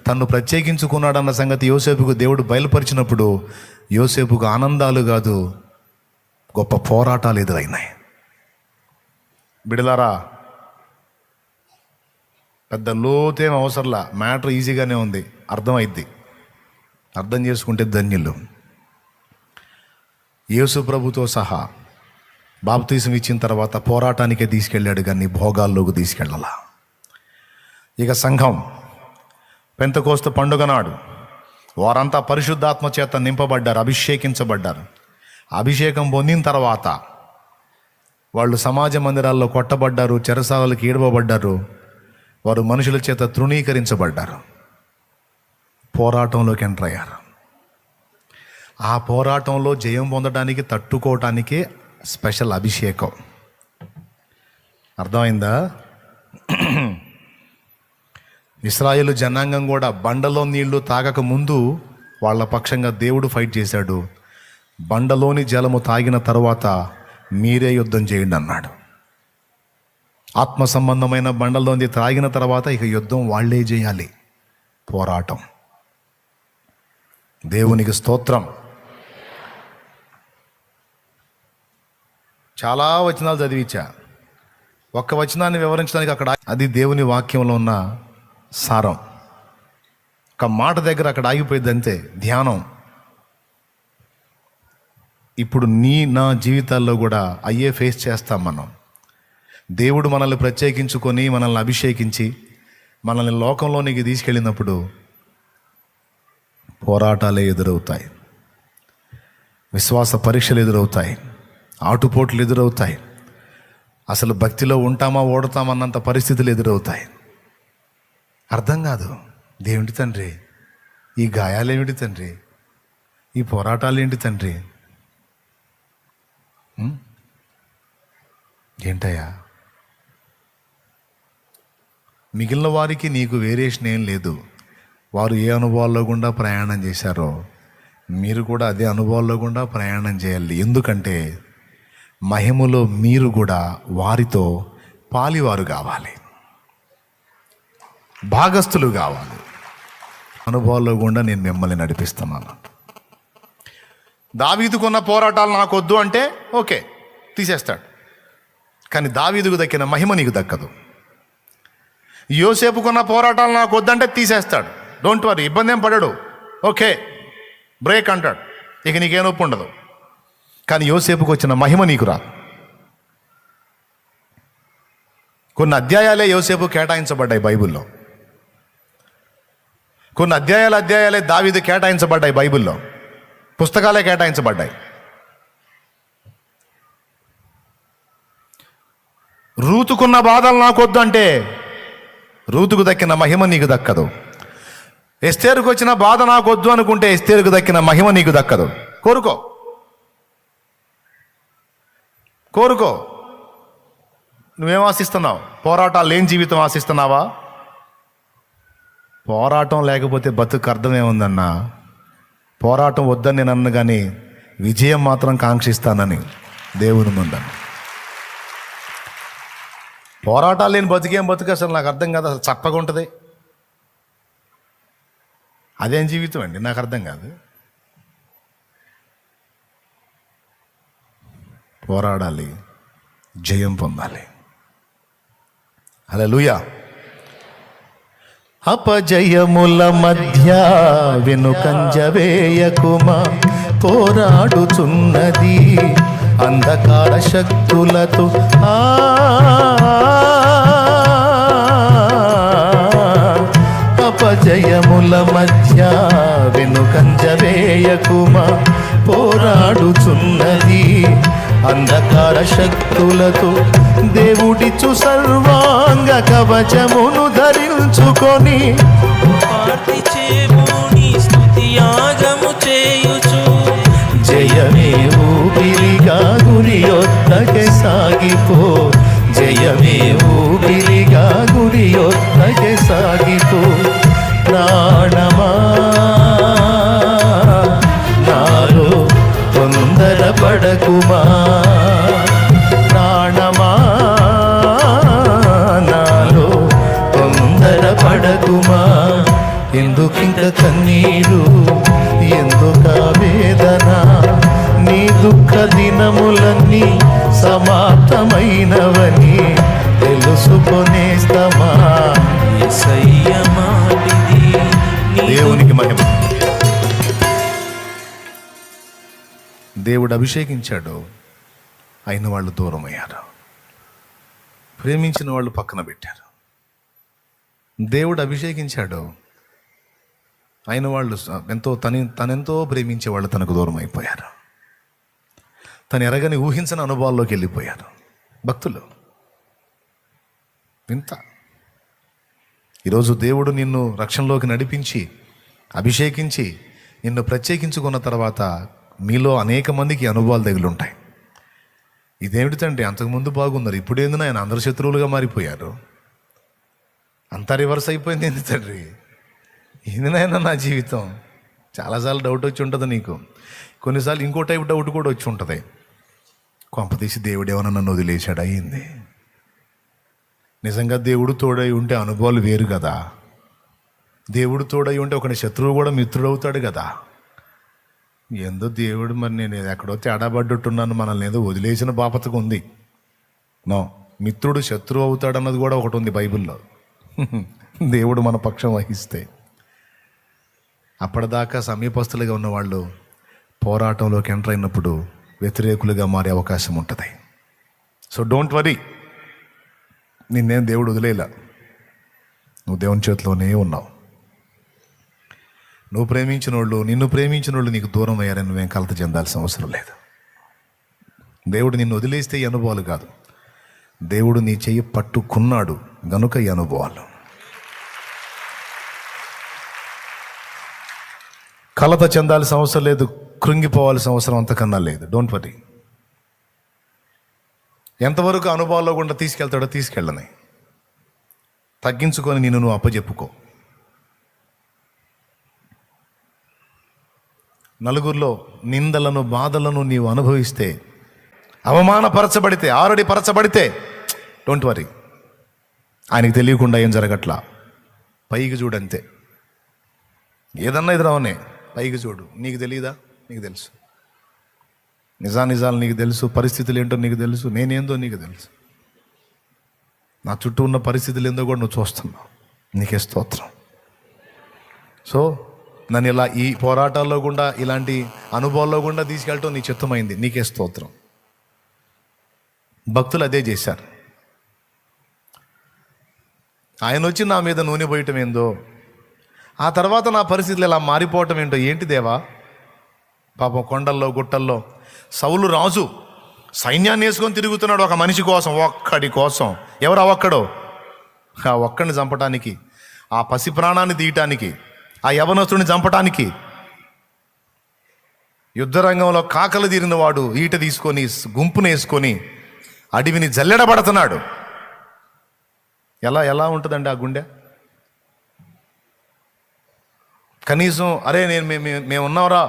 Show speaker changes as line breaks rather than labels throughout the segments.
తన్ను ప్రత్యేకించుకున్నాడన్న సంగతి యోసేపుకు దేవుడు బయలుపరిచినప్పుడు యోసేపుకు ఆనందాలు కాదు, గొప్ప పోరాటాలు ఎదురైనాయి. బిడలారా, పెద్ద లోతేం అవసరంలా, మ్యాటర్ ఈజీగానే ఉంది, అర్థమైద్ది. అర్థం చేసుకుంటే ధన్యులు. యేసు ప్రభుతో సహా బాప్తీసం ఇచ్చిన తర్వాత పోరాటానికే తీసుకెళ్ళాడు, కానీ భోగాల్లోకి తీసుకెళ్ళాల. ఇక సంఘం పెంతెకోస్తు పండుగ నాడు వారంతా పరిశుద్ధాత్మ చేత నింపబడ్డారు, అభిషేకించబడ్డారు. అభిషేకం పొందిన తర్వాత వాళ్ళు సమాజ మందిరాల్లో కొట్టబడ్డారు, చెరసాలకి ఈడవబడ్డారు, వారు మనుషుల చేత తృణీకరించబడ్డారు, పోరాటంలోకి ఎంటర్ అయ్యారు. ఆ పోరాటంలో జయం పొందడానికి, తట్టుకోవటానికే స్పెషల్ అభిషేకం. అర్థమైందా? ఇశ్రాయేలు జనాంగం కూడా బండలో నీళ్లు తాగక ముందు వాళ్ళ పక్షంగా దేవుడు ఫైట్ చేశాడు. బండలోని జలము తాగిన తర్వాత మీరే యుద్ధం చేయండి అన్నాడు. ఆత్మ సంబంధమైన బండలోని తాగిన తర్వాత ఇక యుద్ధం వాళ్ళే చేయాలి. పోరాటం. దేవునికి స్తోత్రం. చాలా వచనాలు చదివించా, ఒక్క వచనాన్ని వివరించడానికి అక్కడ అది దేవుని వాక్యంలో ఉన్న సారం. ఒక మాట దగ్గర అక్కడ ఆగిపోయింది అంతే, ధ్యానం. ఇప్పుడు నా జీవితాల్లో కూడా అయ్యే ఫేస్ చేస్తాం మనం. దేవుడు మనల్ని ప్రత్యేకించుకొని, మనల్ని అభిషేకించి, మనల్ని లోకంలోనికి తీసుకెళ్ళినప్పుడు పోరాటాలే ఎదురవుతాయి, విశ్వాస పరీక్షలు ఎదురవుతాయి, ఆటుపోట్లు ఎదురవుతాయి, అసలు భక్తిలో ఉంటామా ఓడతామన్నంత పరిస్థితులు ఎదురవుతాయి. అర్థం కాదు, దేవుడి తండ్రి ఈ గాయాలేమిటి తండ్రి, ఈ పోరాటాలు ఏంటి తండ్రి, ఏంటయ్యా? మిగిలిన వారికి నీకు వేరియేషన్ ఏం లేదు. వారు ఏ అనుభవాల్లో గుండా ప్రయాణం చేశారో మీరు కూడా అదే అనుభవాల్లో గుండా ప్రయాణం చేయాలి. ఎందుకంటే మహిమలో మీరు కూడా వారితో పాలివారు కావాలి, భాగస్థులు కావాలి. అనుభవాల్లో గుండా నేను మిమ్మల్ని నడిపిస్తున్నాను. దావీదుకున్న పోరాటాలు నాకు వద్దు అంటే ఓకే, తీసేస్తాడు. కానీ దావీదుకు దక్కిన మహిమ నీకు దక్కదు. యోసేపుకున్న పోరాటాలు నాకు వద్దంటే తీసేస్తాడు. డోంట్ వరీ, ఇబ్బంది ఏం పడడు. ఓకే, బ్రేక్ అంటాడు, ఇక నీకే నొప్పి ఉండదు. కానీ యోసేపుకు వచ్చిన మహిమ నీకు రాదు. కొన్ని అధ్యాయాలే యోసేపు కేటాయించబడ్డాయి బైబిల్లో, కొన్ని అధ్యాయాలే దావీదు కేటాయించబడ్డాయి బైబిల్లో, పుస్తకాలే కేటాయించబడ్డాయి. రూతుకున్న బాధలు నాకు వద్దు అంటే రూతుకు దక్కిన మహిమ నీకు దక్కదు. ఎస్తేరుకు వచ్చిన బాధ నాకు వద్దు అనుకుంటే ఎస్తేరుకు దక్కిన మహిమ నీకు దక్కదు. కోరుకో. నువ్వేం ఆశిస్తున్నావు? పోరాటాలు లేని జీవితం ఆశిస్తున్నావా? పోరాటం లేకపోతే బతుకు అర్థమేముందన్నా? పోరాటం వద్దని నేను అన్న, కానీ విజయం మాత్రం కాంక్షిస్తానని దేవుని ముందని. పోరాటాలు లేని బతికేం బతుకు అసలు నాకు అర్థం కాదు. అసలు చప్పగా ఉంటుంది. అదేం జీవితం అండి? నాకు అర్థం కాదు. పోరాడాలి, జయం పొందాలి. హల్లెలూయా. అపజయముల మధ్య వెనుకంజ వేయకుమా, పోరాడుచున్నది అంధకార శక్తులతో. అపజయముల మధ్య వెనుకంజ వేయకుమా, పోరాడుచున్నది అంధకార శక్తులతో. దేవుడిచ్చు సర్వాంగ కవచమును ధరించుకొని
స్తుతియాగము చేయుచు,
జయమే ఊపిరిగా గురి యొద్దకే సాగిపో, జయమే ఊపిరిగా గురి యొద్దకే సాగిపో. ప్రాణమా నాలో తొందర పడకుమా, ప్రాణమా నాలో తొందర పడకుమా. ఎందుకింక కన్నీరు, ఎందుక వేదన, నీ దుఃఖ దినములన్నీ సమాప్తమైనవని తెలుసుకొనేస్తమా.
యేసయ్య మాటిది నీ
దేవునికి మహిమ. దేవుడు అభిషేకించాడు, అయిన వాళ్ళు దూరం అయ్యారు. ప్రేమించిన వాళ్ళు పక్కన పెట్టారు. దేవుడు అభిషేకించాడు, అయిన వాళ్ళు తనెంతో ప్రేమించే వాళ్ళు తనకు దూరం అయిపోయారు. తను ఎరగని ఊహించని అనుభవాల్లోకి వెళ్ళిపోయారు భక్తులు. వింత. ఈరోజు దేవుడు నిన్ను రక్షణలోకి నడిపించి అభిషేకించి నిన్ను ప్రత్యేకించుకున్న తర్వాత మీలో అనేక మందికి అనుభవాలు తగిలుంటాయి. ఇదేమిటి తండ్రి, అంతకుముందు బాగున్నారు, ఇప్పుడేందున ఆయన అందరు శత్రువులుగా మారిపోయారు, అంతా రివర్స్ అయిపోయింది ఏంది తండ్రి, ఏందినైనా నా జీవితం. చాలాసార్లు డౌట్ వచ్చి ఉంటుంది నీకు. కొన్నిసార్లు ఇంకో టైప్ డౌట్ కూడా వచ్చి ఉంటుంది, కొంపతీసి దేవుడు ఏమన్నా నన్ను వదిలేశాడు అయ్యింది. నిజంగా దేవుడు తోడై ఉంటే అనుభవాలు వేరు కదా. దేవుడు తోడై ఉంటే ఒకటి శత్రువు కూడా మిత్రుడు అవుతాడు కదా. ఏందో దేవుడు, మరి నేను ఎక్కడో తేడాపడ్డట్టున్నాను, మనల్ని ఏదో వదిలేసిన బాపతకు ఉంది. నో, మిత్రుడు శత్రువు అవుతాడన్నది కూడా ఒకటి ఉంది బైబిల్లో. దేవుడు మన పక్షం వహిస్తే. అప్పటిదాకా సమీపస్తులుగా ఉన్నవాళ్ళు పోరాటంలోకి ఎంటర్ అయినప్పుడు వ్యతిరేకులుగా మారే అవకాశం ఉంటుంది. సో డోంట్ వరీ, నిన్నేం దేవుడు వదిలేలా, నువ్వు దేవుని చేతిలోనే ఉన్నావు. నువ్వు ప్రేమించిన వాళ్ళు, నిన్ను ప్రేమించిన వాళ్ళు నీకు దూరం అయ్యారని నువ్వేం కలత చెందాల్సిన అవసరం లేదు. దేవుడు నిన్ను వదిలేస్తే ఈ అనుభవాలు కాదు, దేవుడు నీ చెయ్యి పట్టుకున్నాడు గనుక ఈ అనుభవాలు. కలత చెందాల్సిన అవసరం లేదు, కృంగిపోవాల్సిన అవసరం అంతకన్నా లేదు. Don't worry. ఎంతవరకు అనుభవాల్లో గుండా తీసుకెళ్తాడో తీసుకెళ్ళని, తగ్గించుకొని నిన్ను నువ్వు అప్పచెప్పుకో. నలుగురిలో నిందలను బాధలను నీవు అనుభవిస్తే, అవమానపరచబడితే, ఆల్రెడీ పరచబడితే, డోంట్ వరీ, ఆయనకి తెలియకుండా ఏం జరగట్లా. పైకి చూడంతే, ఏదన్నా ఎదురవనే పైకి చూడు. నీకు తెలియదా? నీకు తెలుసు. నిజాలు నీకు తెలుసు, పరిస్థితులు ఏంటో నీకు తెలుసు, నేనేందో నీకు తెలుసు. నా చుట్టూ ఉన్న పరిస్థితులు ఏందో కూడా నువ్వు చూస్తున్నావు. నీకే స్తోత్రం. సో నన్ను ఇలా ఈ పోరాటాల్లో గుండా, ఇలాంటి అనుభవాల్లో గుండా తీసుకెళ్ళటం నీ చిత్తమైంది, నీకే స్తోత్రం. భక్తులు అదే చేశారు. ఆయన వచ్చి నా మీద నూనె పోయటం ఏందో, ఆ తర్వాత నా పరిస్థితులు ఇలా మారిపోవటం ఏంటో, ఏంటి దేవా. పాపం కొండల్లో గుట్టల్లో సౌలు రాజు సైన్యాన్ని వేసుకొని తిరుగుతున్నాడు ఒక మనిషి కోసం, ఒక్కడి కోసం. ఎవరు ఆ ఒక్కడో? ఆ ఒక్కడిని చంపటానికి, ఆ పసి ప్రాణాన్ని తీయటానికి, ఆ యవనస్తుడిని చంపటానికి. యుద్ధరంగంలో కాకలు తీరిన వాడు ఈట తీసుకొని గుంపును వేసుకొని అడవిని జల్లెడబడుతున్నాడు. ఎలా ఉంటుందండి ఆ గుండె? కనీసం అరే మేము ఉన్నావురా,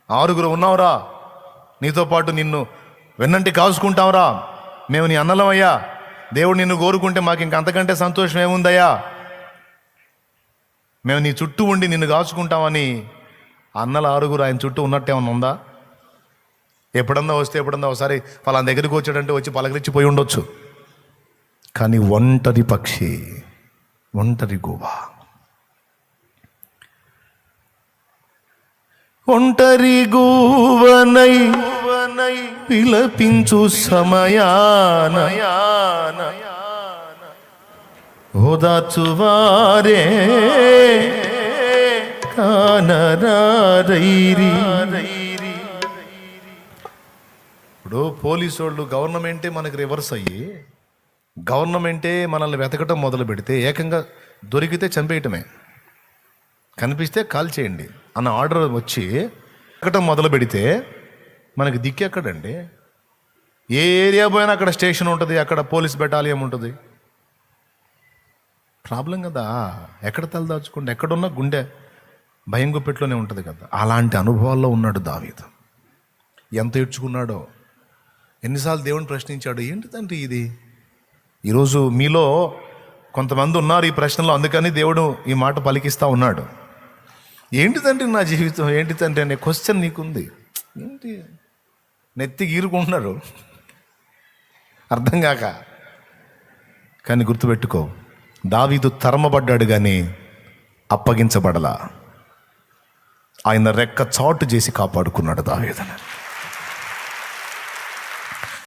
6 ఉన్నావురా, నీతో పాటు నిన్ను వెన్నంటి కాసుకుంటావురా, మేము నీ అన్నలమయ్యా, దేవుడు నిన్ను కోరుకుంటే మాకు ఇంక అంతకంటే సంతోషం ఏముందయ్యా, మేము నీ చుట్టూ ఉండి నిన్ను కాచుకుంటామని అన్నల 6 ఆయన చుట్టూ ఉన్నట్టేమన్నా ఉందా? ఎప్పుడన్నా ఒకసారి ఫలానా దగ్గరికి వచ్చాడంటే వచ్చి పలకరించిపోయి ఉండొచ్చు. కానీ ఒంటరి పక్షి, ఒంటరి గువ్వ, ఒంటరి గువ్వనై విలపించు సమయాన ఓదాచువారే కానరారైరి. ఇప్పుడు పోలీసు వాళ్ళు, గవర్నమెంటే మనకి రివర్స్ అయ్యి, గవర్నమెంటే మనల్ని వెతకటం మొదలు పెడితే, ఏకంగా దొరికితే చంపేయటమే, కనిపిస్తే కాల్ చేయండి అన్న ఆర్డర్ వచ్చి వెతకటం మొదలు పెడితే మనకి దిక్కెక్కడండి? ఏ ఏరియా పోయినా అక్కడ స్టేషన్ ఉంటుంది, అక్కడ పోలీస్ బెటాలియం ఉంటుంది. ప్రాబ్లం కదా. ఎక్కడ తలదాచుకుంటే, ఎక్కడున్నా గుండె భయం గుప్పెట్లోనే ఉంటుంది కదా. అలాంటి అనుభవాల్లో ఉన్నాడు దావీదు. ఎంత ఏడ్చుకున్నాడో, ఎన్నిసార్లు దేవుని ప్రశ్నించాడు, ఏంటి తండ్రి ఇది? ఈరోజు మీలో కొంతమంది ఉన్నారు ఈ ప్రశ్నలో, అందుకని దేవుడు ఈ మాట పలికిస్తూ ఉన్నాడు. ఏంటి తండ్రి నా జీవితం, ఏంటి తండ్రి అనే క్వశ్చన్ నీకుంది. ఏంటి నెత్తి గీరుకుంటున్నారు అర్థం కాక. కానీ గుర్తుపెట్టుకో, దావీదు తరమబడ్డాడు కానీ అప్పగించబడలా. ఆయన రెక్క చాటు చేసి కాపాడుకున్నాడు దావీదుని.